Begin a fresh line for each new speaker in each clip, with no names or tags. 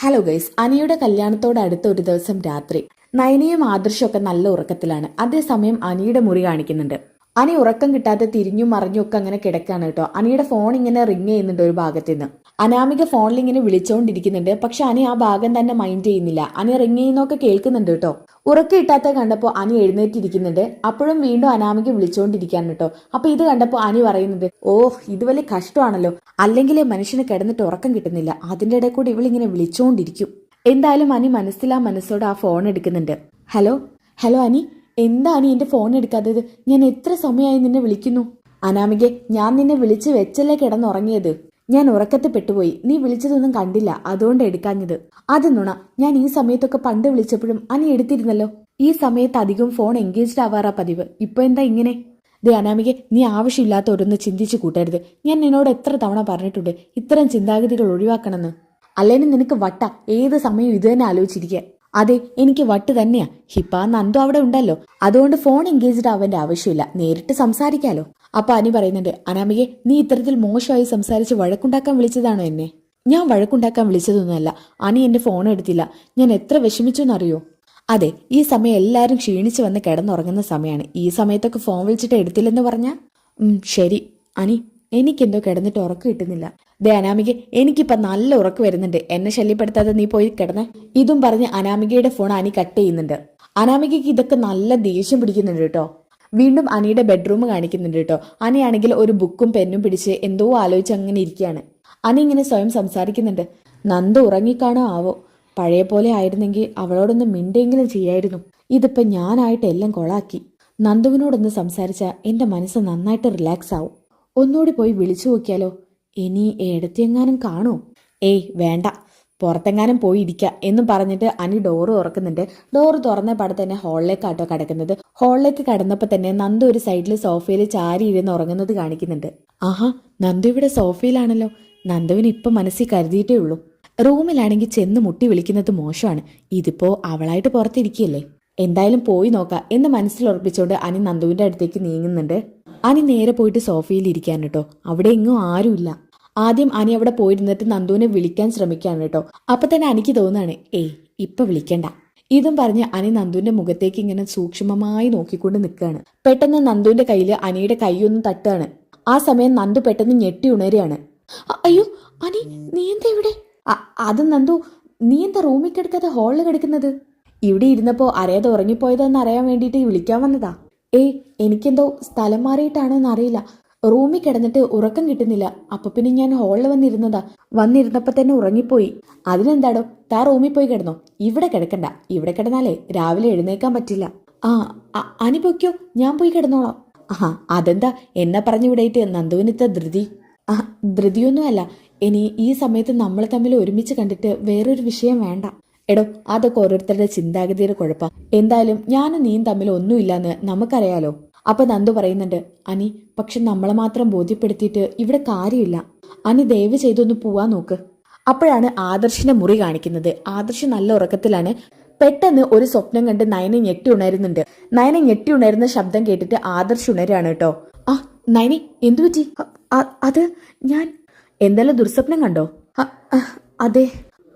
Hello guys, അനിയുടെ കല്യാണത്തോട് അടുത്ത ഒരു ദിവസം രാത്രി നയനയും ആദർശവും ഒക്കെ നല്ല ഉറക്കത്തിലാണ്. അതേസമയം അനിയുടെ മുറി കാണിക്കുന്നുണ്ട്. അനി ഉറക്കം കിട്ടാതെ തിരിഞ്ഞും മറിഞ്ഞും ഒക്കെ അങ്ങനെ കിടക്കാണ് കേട്ടോ. അനിയുടെ ഫോൺ ഇങ്ങനെ റിങ് ചെയ്യുന്നുണ്ട് ഒരു ഭാഗത്ത് നിന്ന്. അനാമിക ഫോണിൽ ഇങ്ങനെ വിളിച്ചുകൊണ്ടിരിക്കുന്നുണ്ട്. പക്ഷെ അനി ആ ഭാഗം തന്നെ മൈൻഡ് ചെയ്യുന്നില്ല. അനി റിങ് ചെയ്യുന്നൊക്കെ കേൾക്കുന്നുണ്ട് കേട്ടോ. ഉറക്കം കിട്ടാത്ത കണ്ടപ്പോൾ അനി എഴുന്നേറ്റിരിക്കുന്നുണ്ട്. അപ്പോഴും വീണ്ടും അനാമിക വിളിച്ചുകൊണ്ടിരിക്കുകയാണ് കേട്ടോ. അപ്പൊ ഇത് കണ്ടപ്പോൾ അനി പറയുന്നുണ്ട്, ഇത് വലിയ കഷ്ടമാണല്ലോ, അല്ലെങ്കിൽ മനുഷ്യന് കിടന്നിട്ട് ഉറക്കം കിട്ടുന്നില്ല, അതിന്റെ ഇടയിൽ കൂടി ഇവളിങ്ങനെ വിളിച്ചുകൊണ്ടിരിക്കും. എന്തായാലും അനി മനസ്സോടെ ആ ഫോൺ എടുക്കുന്നുണ്ട്. ഹലോ ഹലോ അനി, എന്താ അനി എന്റെ ഫോൺ എടുക്കാത്തത്? ഞാൻ എത്ര സമയമായി നിന്നെ വിളിക്കുന്നു. അനാമികെ, ഞാൻ നിന്നെ വിളിച്ച് വെച്ചല്ലേ കിടന്നുറങ്ങിയത്. ഞാൻ ഉറക്കത്തിൽ പെട്ടുപോയി, നീ വിളിച്ചതൊന്നും കണ്ടില്ല, അതുകൊണ്ട് എടുക്കാഞ്ഞത്. അത് നുണ. ഞാൻ ഈ സമയത്തൊക്കെ പണ്ട് വിളിച്ചപ്പോഴും അനി എടുത്തിരുന്നല്ലോ. ഈ സമയത്ത് അധികം ഫോൺ എൻഗേജ്ഡ് ആവാറാ പതിവ്. ഇപ്പൊ എന്താ ഇങ്ങനെ? ദേ അനാമികെ, നീ ആവശ്യമില്ലാത്ത ഓരോന്ന് ചിന്തിച്ചു കൂട്ടരുത്. ഞാൻ നിന്നോട് എത്ര തവണ പറഞ്ഞിട്ടുണ്ട് ഇത്തരം ചിന്താഗതികൾ ഒഴിവാക്കണമെന്ന്. അല്ലേനും നിനക്ക് വട്ട, ഏത് സമയവും ഇത് തന്നെ ആലോചിച്ചിരിക്കുക. അതെ, എനിക്ക് വട്ട് തന്നെയാ. ഹിപ്പ നന്ദു അവിടെ ഉണ്ടല്ലോ, അതുകൊണ്ട് ഫോൺ എൻഗേജ്ഡ് ആവേണ്ട ആവശ്യമില്ല, നേരിട്ട് സംസാരിക്കാലോ. അപ്പൊ അനി പറയുന്നുണ്ട്, അനാമികെ, നീ ഇത്തരത്തിൽ മോശമായി സംസാരിച്ച് വഴക്കുണ്ടാക്കാൻ വിളിച്ചതാണോ എന്നെ? ഞാൻ വഴക്കുണ്ടാക്കാൻ വിളിച്ചതൊന്നുമല്ല. അനി എന്റെ ഫോൺ എടുത്തില്ല. ഞാൻ എത്ര വിഷമിച്ചു എന്നറിയോ? അതെ, ഈ സമയം എല്ലാവരും ക്ഷീണിച്ചു വന്ന് കിടന്നുറങ്ങുന്ന സമയമാണ്. ഈ സമയത്തൊക്കെ ഫോൺ വിളിച്ചിട്ട് എടുത്തില്ലെന്ന് പറഞ്ഞാ? ശരി അനി, എനിക്കെന്തോ കിടന്നിട്ട് ഉറക്കം കിട്ടുന്നില്ല. ദേ അനാമിക, എനിക്കിപ്പോ നല്ല ഉറക്കം വരുന്നുണ്ട്, എന്നെ ശല്യപ്പെടുത്താതെ നീ പോയി കിടന്നേ. ഇതും പറഞ്ഞ് അനാമികയുടെ ഫോൺ അനി കട്ട് ചെയ്യുന്നുണ്ട്. അനാമികയ്ക്ക് ഇതൊക്കെ നല്ല ദേഷ്യം പിടിക്കുന്നുണ്ട് കേട്ടോ. വീണ്ടും അനിയുടെ ബെഡ്റൂം കാണിക്കുന്നുണ്ട് കേട്ടോ. അനിയാണെങ്കിൽ ഒരു ബുക്കും പെന്നും പിടിച്ച് എന്തോ ആലോചിച്ച് അങ്ങനെ ഇരിക്കുകയാണ്. അനി ഇങ്ങനെ സ്വയം സംസാരിക്കുന്നുണ്ട്. നന്ദു ഉറങ്ങിക്കാണോ ആവോ, പഴയ പോലെ ആയിരുന്നെങ്കിൽ അവളോടൊന്ന് മിണ്ടെങ്കിലും ചെയ്യായിരുന്നു. ഇതിപ്പോ ഞാനായിട്ട് എല്ലാം കൊളാക്കി. നന്ദുവിനോടൊന്ന് സംസാരിച്ച എന്റെ മനസ്സ് നന്നായിട്ട് റിലാക്സ് ആവും. ഒന്നുകൂടി പോയി വിളിച്ചു നോക്കിയാലോ? ഇനി ഏടത്തിയെങ്ങാനും കാണോ? ഏയ് വേണ്ട, പുറത്തെങ്ങാനും പോയി ഇരിക്കുക എന്നും പറഞ്ഞിട്ട് അനി ഡോറ് തുറക്കുന്നുണ്ട്. ഡോറ് തുറന്ന പാടെ തന്നെ ഹോളിലേക്കാട്ടോ കിടക്കുന്നത്. ഹോളിലേക്ക് കടന്നപ്പോൾ തന്നെ നന്ദു ഒരു സൈഡിൽ സോഫയിൽ ചാരി ഇരുന്ന് ഉറങ്ങുന്നത് കാണിക്കുന്നുണ്ട്. ആഹാ, നന്ദു ഇവിടെ സോഫയിലാണല്ലോ. നന്ദുവിന് ഇപ്പം മനസ്സിൽ കരുതിയിട്ടേ ഉള്ളൂ. റൂമിലാണെങ്കിൽ ചെന്ന് മുട്ടി വിളിക്കുന്നത് മോശമാണ്. ഇതിപ്പോ അവളായിട്ട് പുറത്തിരിക്കുകയല്ലേ. എന്തായാലും പോയി നോക്കാം എന്ന് മനസ്സിൽ ഉറപ്പിച്ചുകൊണ്ട് അനി നന്ദുവിന്റെ അടുത്തേക്ക് നീങ്ങുന്നുണ്ട്. അനി നേരെ പോയിട്ട് സോഫയിൽ ഇരിക്കാൻ കേട്ടോ. അവിടെ എങ്ങും ആരുമില്ല. ആദ്യം അനി അവിടെ പോയിരുന്നിട്ട് നന്ദുവിനെ വിളിക്കാൻ ശ്രമിക്കാണ് കേട്ടോ. അപ്പൊ തന്നെ അനിക്ക് തോന്നാണ്, ഇപ്പൊ വിളിക്കണ്ട. ഇതും പറഞ്ഞ് അനി നന്ദുവിന്റെ മുഖത്തേക്ക് ഇങ്ങനെ സൂക്ഷ്മമായി നോക്കിക്കൊണ്ട് നിൽക്കുകയാണ്. പെട്ടെന്ന് നന്ദുവിന്റെ കയ്യിൽ അനിയുടെ കൈയൊന്നും തട്ടാണ്. ആ സമയം നന്ദു പെട്ടെന്ന് ഞെട്ടി ഉണരുകയാണ്. അയ്യോ അനി, നീ എന്താ ഇവിടെ? അത് നന്ദു, നീ എന്താ റൂമിൽ കിടക്കാതെ ഹാളിൽ കിടക്കുന്നത്? ഇവിടെ ഇരുന്നപ്പോ അറിയാതെ ഉറങ്ങിപ്പോയതെന്ന് അറിയാൻ വേണ്ടിയിട്ട് വിളിക്കാൻ വന്നതാ. എനിക്കെന്തോ സ്ഥലം മാറിയിട്ടാണോ എന്നറിയില്ല, റൂമിൽ കിടന്നിട്ട് ഉറക്കം കിട്ടുന്നില്ല. അപ്പൊ പിന്നെ ഞാൻ ഹാളിൽ വന്നിരുന്നപ്പോ തന്നെ ഉറങ്ങിപ്പോയി. അതിനെന്താടോ, താ റൂമിൽ പോയി കിടന്നോ. ഇവിടെ കിടക്കണ്ട, ഇവിടെ കിടന്നാലേ രാവിലെ എഴുന്നേക്കാൻ പറ്റില്ല. അനി പൊയ്ക്കോ, ഞാൻ പോയി കിടന്നോളാം. അതെന്താ എന്നെ പറഞ്ഞു വിടയിട്ട് നന്ദുവിനിത്ത ധൃതി? ധൃതിയൊന്നുമല്ല, ഇനി ഈ സമയത്ത് നമ്മൾ തമ്മിൽ ഒരുമിച്ച് കണ്ടിട്ട് വേറൊരു വിഷയം വേണ്ട. എടോ, അതൊക്കെ ഓരോരുത്തരുടെ ചിന്താഗതിയുടെ കുഴപ്പം. എന്തായാലും ഞാനും നീയും തമ്മിൽ ഒന്നുമില്ലാന്ന് നമുക്കറിയാലോ. അപ്പൊ നന്ദു പറയുന്നുണ്ട്, അനി, പക്ഷെ നമ്മളെ മാത്രം ബോധ്യപ്പെടുത്തിയിട്ട് ഇവിടെ കാര്യമില്ല. അനി ദയവ് ചെയ്തൊന്ന് പോവാൻ നോക്ക്. അപ്പോഴാണ് ആദർശിന്റെ മുറി കാണിക്കുന്നത്. ആദർശ് നല്ല ഉറക്കത്തിലാണ്. പെട്ടെന്ന് ഒരു സ്വപ്നം കണ്ട് നയനെ ഞെട്ടി ഉണരുന്നുണ്ട്. നയനെ ഞെട്ടി ഉണരുന്ന ശബ്ദം കേട്ടിട്ട് ആദർശ് ഉണരാണ് കേട്ടോ. നയനെ, എന്തു പറ്റി? അത് ഞാൻ എന്തെല്ലാം ദുർസ്വപ്നം കണ്ടോ? അതെ.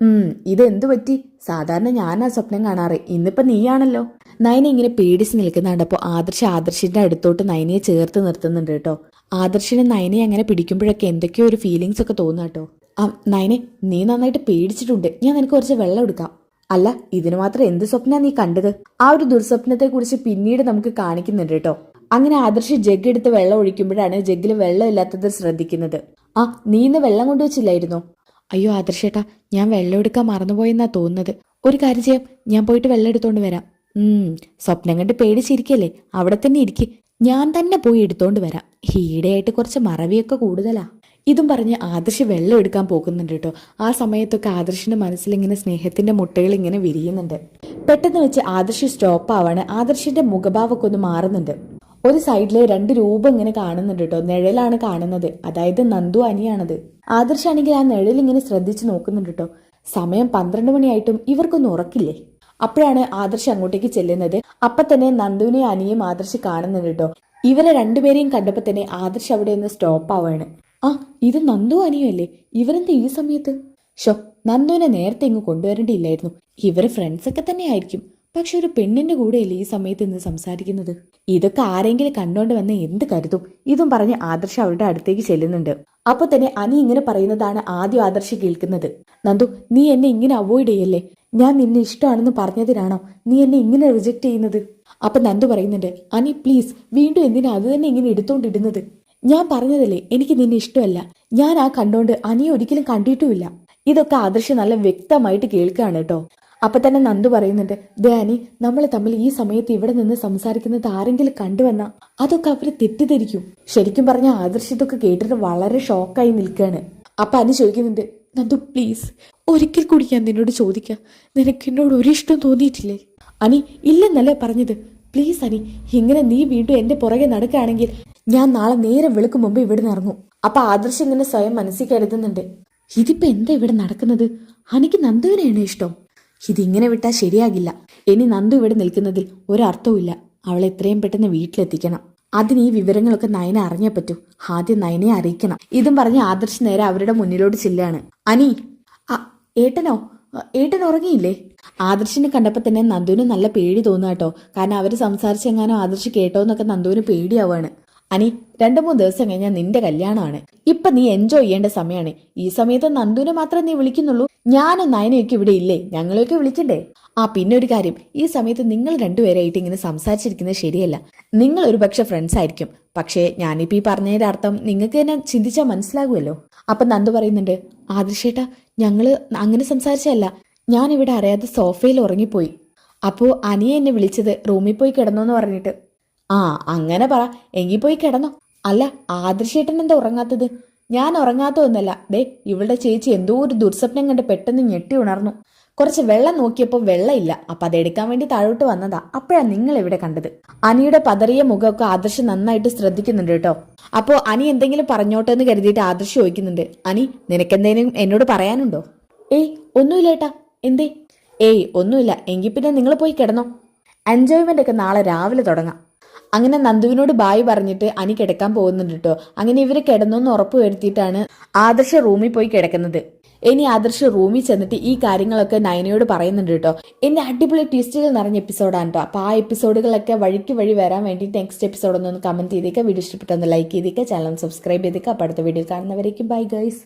ഇതെന്തു പറ്റി? സാധാരണ ഞാനാ സ്വപ്നം കാണാറ്, ഇന്നിപ്പോ നീയാണല്ലോ. നയനെ ഇങ്ങനെ പേടിച്ച് നിൽക്കുന്ന കണ്ടപ്പോ ആദർശിന്റെ അടുത്തോട്ട് നയനയെ ചേർത്ത് നിർത്തുന്നുണ്ട് കേട്ടോ. ആദർശിനെ നയനെ അങ്ങനെ പിടിക്കുമ്പോഴൊക്കെ എന്തൊക്കെയോ ഒരു ഫീലിങ്സ് ഒക്കെ തോന്നുക കേട്ടോ. നയനെ, നീ നന്നായിട്ട് പേടിച്ചിട്ടുണ്ട്. ഞാൻ നിനക്ക് കുറച്ച് വെള്ളം എടുക്കാം. അല്ല, ഇതിന് മാത്രം എന്ത് സ്വപ്ന നീ കണ്ടത്? ആ ഒരു ദുർസ്വപ്നത്തെ കുറിച്ച് പിന്നീട് നമുക്ക് കാണിക്കുന്നുണ്ട് കേട്ടോ. അങ്ങനെ ആദർശ് ജഗ് എടുത്ത് വെള്ളം ഒഴിക്കുമ്പോഴാണ് ജഗ്ഗിൽ വെള്ളം ഇല്ലാത്തത് ശ്രദ്ധിക്കുന്നത്. നീ ഇന്ന് വെള്ളം കൊണ്ടുവച്ചില്ലായിരുന്നോ? അയ്യോ ആദർശേട്ടാ, ഞാൻ വെള്ളം എടുക്കാൻ മറന്നുപോയെന്നാ തോന്നുന്നത്. ഒരു കാര്യം ചെയ്യാം, ഞാൻ പോയിട്ട് വെള്ളം എടുത്തോണ്ട് വരാം. സ്വപ്നം കണ്ട് പേടിച്ചിരിക്കല്ലേ, അവിടെ തന്നെ ഇരിക്കും, ഞാൻ തന്നെ പോയി എടുത്തോണ്ട് വരാം. ഈടെയായിട്ട് കുറച്ച് മറവിയൊക്കെ കൂടുതലാ. ഇതും പറഞ്ഞ് ആദർശ് വെള്ളം എടുക്കാൻ പോകുന്നുണ്ട് കേട്ടോ. ആ സമയത്തൊക്കെ ആദർശിന്റെ മനസ്സിൽ ഇങ്ങനെ സ്നേഹത്തിന്റെ മുട്ടകൾ ഇങ്ങനെ വിരിയുന്നുണ്ട്. പെട്ടെന്ന് വെച്ച് ആദർശ് സ്റ്റോപ്പ് ആവാണ്. ആദർശിന്റെ മുഖഭാവമൊക്കെ ഒന്ന് മാറുന്നുണ്ട്. ഒരു സൈഡില് 2 രൂപം ഇങ്ങനെ കാണുന്നുണ്ട് കേട്ടോ. നിഴലാണ് കാണുന്നത്, അതായത് നന്ദു അനിയാണത്. ആദർശാണെങ്കിൽ ആ നിഴൽ ഇങ്ങനെ ശ്രദ്ധിച്ച് നോക്കുന്നുണ്ട് കേട്ടോ. സമയം 12 മണിയായിട്ടും ഇവർക്കൊന്നും ഉറക്കില്ലേ. അപ്പോഴാണ് ആദർശ് അങ്ങോട്ടേക്ക് ചെല്ലുന്നത്. അപ്പൊ തന്നെ നന്ദുവിനെയും അനിയും ആദർശ് കാണുന്നുണ്ട് കേട്ടോ. ഇവരെ രണ്ടുപേരെയും കണ്ടപ്പോ തന്നെ ആദർശ് അവിടെ ഒന്ന് സ്റ്റോപ്പ് ആവാണ്. ഇത് നന്ദു അനിയും അല്ലേ? ഇവരെന്താ ഈ സമയത്ത്? ഷോ, നന്ദുവിനെ നേരത്തെ ഇങ്ങ് കൊണ്ടുവരേണ്ടിയില്ലായിരുന്നു. ഇവര് ഫ്രണ്ട്സൊക്കെ തന്നെ ആയിരിക്കും. പക്ഷെ ഒരു പെണ്ണിന്റെ കൂടെയല്ലേ ഈ സമയത്ത് ഇന്ന് സംസാരിക്കുന്നത്? ഇതൊക്കെ ആരെങ്കിലും കണ്ടോണ്ട് വന്ന് എന്ത് കരുതും? ഇതും പറഞ്ഞ് ആദർശ് അവരുടെ അടുത്തേക്ക് ചെല്ലുന്നുണ്ട്. അപ്പൊ തന്നെ അനി ഇങ്ങനെ പറയുന്നതാണ് ആദ്യം ആദർശ് കേൾക്കുന്നത്. നന്ദു, നീ എന്നെ ഇങ്ങനെ അവോയ്ഡ് ചെയ്യല്ലേ. ഞാൻ നിന്നെ ഇഷ്ടമാണെന്ന് പറഞ്ഞതിനാണോ നീ എന്നെ ഇങ്ങനെ റിജക്ട് ചെയ്യുന്നത്? അപ്പൊ നന്ദു പറയുന്നുണ്ട്, അനി പ്ലീസ്, വീണ്ടും എന്തിനാ അത് തന്നെ ഇങ്ങനെ എടുത്തോണ്ടിടുന്നത്? ഞാൻ പറഞ്ഞതല്ലേ എനിക്ക് നിന്നെ ഇഷ്ടമല്ല. ഞാൻ ആ കണ്ടോണ്ട് അനിയെ ഒരിക്കലും കണ്ടിട്ടുമില്ല. ഇതൊക്കെ ആദർശ് നല്ല വ്യക്തമായിട്ട് കേൾക്കുകയാണ് കേട്ടോ. അപ്പൊ തന്നെ നന്ദു പറയുന്നുണ്ട്, ദേ അനി, നമ്മൾ തമ്മിൽ ഈ സമയത്ത് ഇവിടെ നിന്ന് സംസാരിക്കുന്നത് ആരെങ്കിലും കണ്ടുവന്നാ അതൊക്കെ അവര് തെറ്റിദ്ധരിക്കും. ശരിക്കും പറഞ്ഞ ആദർശ് ഇതൊക്കെ കേട്ടിട്ട് വളരെ ഷോക്കായി നിൽക്കുകയാണ്. അപ്പൊ അനി ചോദിക്കുന്നുണ്ട്, നന്ദു പ്ലീസ്, ഒരിക്കൽ കൂടി ഞാൻ നിന്നോട് ചോദിക്കാം, നിനക്ക് എന്നോട് ഒരു ഇഷ്ടം തോന്നിയിട്ടില്ലേ? അനി ഇല്ലെന്നല്ലേ പറഞ്ഞത്. പ്ലീസ് അനി, ഇങ്ങനെ നീ വീണ്ടും എന്റെ പുറകെ നടക്കുകയാണെങ്കിൽ ഞാൻ നാളെ നേരെ വെളുക്കും മുമ്പ് ഇവിടെ ഇറങ്ങും. അപ്പൊ ആദർശ് ഇങ്ങനെ സ്വയം മനസ്സിൽ കരുതുന്നുണ്ട്, ഇതിപ്പോ എന്താ ഇവിടെ നടക്കുന്നത്? അനിക്ക് നന്ദുവിനെയാണ് ഇഷ്ടം. ഇതിങ്ങനെ വിട്ടാൽ ശരിയാകില്ല. ഇനി നന്ദു ഇവിടെ നിൽക്കുന്നതിൽ ഒരർത്ഥവുമില്ല. അവളെ എത്രയും പെട്ടെന്ന് വീട്ടിലെത്തിക്കണം. അതിന് ഈ വിവരങ്ങളൊക്കെ നയനെ അറിഞ്ഞേ പറ്റൂ. ആദ്യം നയനെ അറിയിക്കണം. ഇതും പറഞ്ഞ് ആദർശ് നേരെ അവരുടെ മുന്നിലോട്ട് ചെല്ലാണ്. അനി, ഏട്ടനോ? ഏട്ടൻ ഉറങ്ങിയില്ലേ? ആദർശിനെ കണ്ടപ്പോൾ തന്നെ നന്ദുവിന് നല്ല പേടി തോന്നുക കേട്ടോ. കാരണം അവര് സംസാരിച്ചെങ്ങാനോ ആദർശ് കേട്ടോ എന്നൊക്കെ നന്ദുവിന് പേടിയാവാണ്. അനി, 2-3 ദിവസം കഴിഞ്ഞാൽ നിന്റെ കല്യാണമാണ്. ഇപ്പൊ നീ എൻജോയ് ചെയ്യേണ്ട സമയമാണ്. ഈ സമയത്ത് നന്ദുവിനെ മാത്രം നീ വിളിക്കുന്നുള്ളൂ. ഞാനും നയനയൊക്കെ ഇവിടെ ഇല്ലേ? ഞങ്ങളെയൊക്കെ വിളിക്കണ്ടേ? പിന്നെ ഒരു കാര്യം, ഈ സമയത്ത് നിങ്ങൾ രണ്ടുപേരായിട്ട് ഇങ്ങനെ സംസാരിച്ചിരിക്കുന്നത് ശരിയല്ല. നിങ്ങൾ ഒരു പക്ഷെ ഫ്രണ്ട്സ് ആയിരിക്കും. പക്ഷേ ഞാനിപ്പോ ഈ പറഞ്ഞതിന്റെ അർത്ഥം നിങ്ങൾക്ക് തന്നെ ചിന്തിച്ചാൽ മനസ്സിലാകുമല്ലോ. അപ്പൊ നന്ദു പറയുന്നുണ്ട്, ആദർശേട്ടാ, ഞങ്ങള് അങ്ങനെ സംസാരിച്ചല്ല. ഞാൻ ഇവിടെ അറിയാതെ സോഫയിൽ ഉറങ്ങിപ്പോയി. അപ്പോ അനിയെ എന്നെ വിളിച്ചത് റൂമിൽ പോയി കിടന്നോന്ന് പറഞ്ഞിട്ട്. അങ്ങനെ പറ, എങ്കിൽ പോയി കിടന്നോ. അല്ല, ആദർശേട്ടൻ എന്താ ഉറങ്ങാത്തത്? ഞാൻ ഉറങ്ങാത്തതൊന്നല്ല. ദേ, ഇവളുടെ ചേച്ചി എന്തോ ഒരു ദുർസ്വപ്നം കണ്ട് പെട്ടെന്ന് ഞെട്ടി ഉണർന്നു. കുറച്ച് വെള്ളം നോക്കിയപ്പോൾ വെള്ളമില്ല. അപ്പൊ അതെടുക്കാൻ വേണ്ടി താഴോട്ട് വന്നതാ. അപ്പോഴാണ് നിങ്ങൾ ഇവിടെ കണ്ടത്. അനിയുടെ പതറിയ മുഖമൊക്കെ ആദർശ് നന്നായിട്ട് ശ്രദ്ധിക്കുന്നുണ്ട് കേട്ടോ. അപ്പോ അനി എന്തെങ്കിലും പറഞ്ഞോട്ടെ എന്ന് കരുതിയിട്ട് ആദർശ് ചോദിക്കുന്നുണ്ട്, അനി, നിനക്കെന്തേലും എന്നോട് പറയാനുണ്ടോ? ഒന്നുമില്ലേട്ടാ. എന്തേ? ഒന്നുമില്ല. എങ്കിൽ പിന്നെ നിങ്ങൾ പോയി കിടന്നോ. എൻജോയ്മെന്റ് ഒക്കെ നാളെ രാവിലെ തുടങ്ങാം. അങ്ങനെ നന്ദുവിനോട് ബായ് പറഞ്ഞിട്ട് അനി കിടക്കാൻ പോകുന്നുണ്ട് കേട്ടോ. അങ്ങനെ ഇവര് കിടന്നോന്ന് ഉറപ്പ് വരുത്തിയിട്ടാണ് ആദർശ് റൂമിൽ പോയി കിടക്കുന്നത്. ഇനി ആദർശ് റൂമിൽ ചെന്നിട്ട് ഈ കാര്യങ്ങളൊക്കെ നയനയോട് പറയുന്നുണ്ട് കേട്ടോ. എന്റെ അടിപൊളി ട്വിസ്റ്റുകൾ നിറഞ്ഞ എപ്പിസോഡാണ് കേട്ടോ. അപ്പൊ ആ എപ്പിസോഡുകളൊക്കെ വഴിക്ക് വഴി വരാൻ വേണ്ടി നെക്സ്റ്റ് എപ്പിസോഡ് ഒന്ന് കമന്റ് ചെയ്തേക്കുക. വീഡിയോ ഇഷ്ടപ്പെട്ടൊന്ന് ലൈക്ക് ചെയ്തേക്കുക. ചാനൽ സബ്സ്ക്രൈബ് ചെയ്തേക്കുക. അപ്പൊ അടുത്ത വീഡിയോ കാണുന്നവരേക്കും ബൈ ഗൈസ്.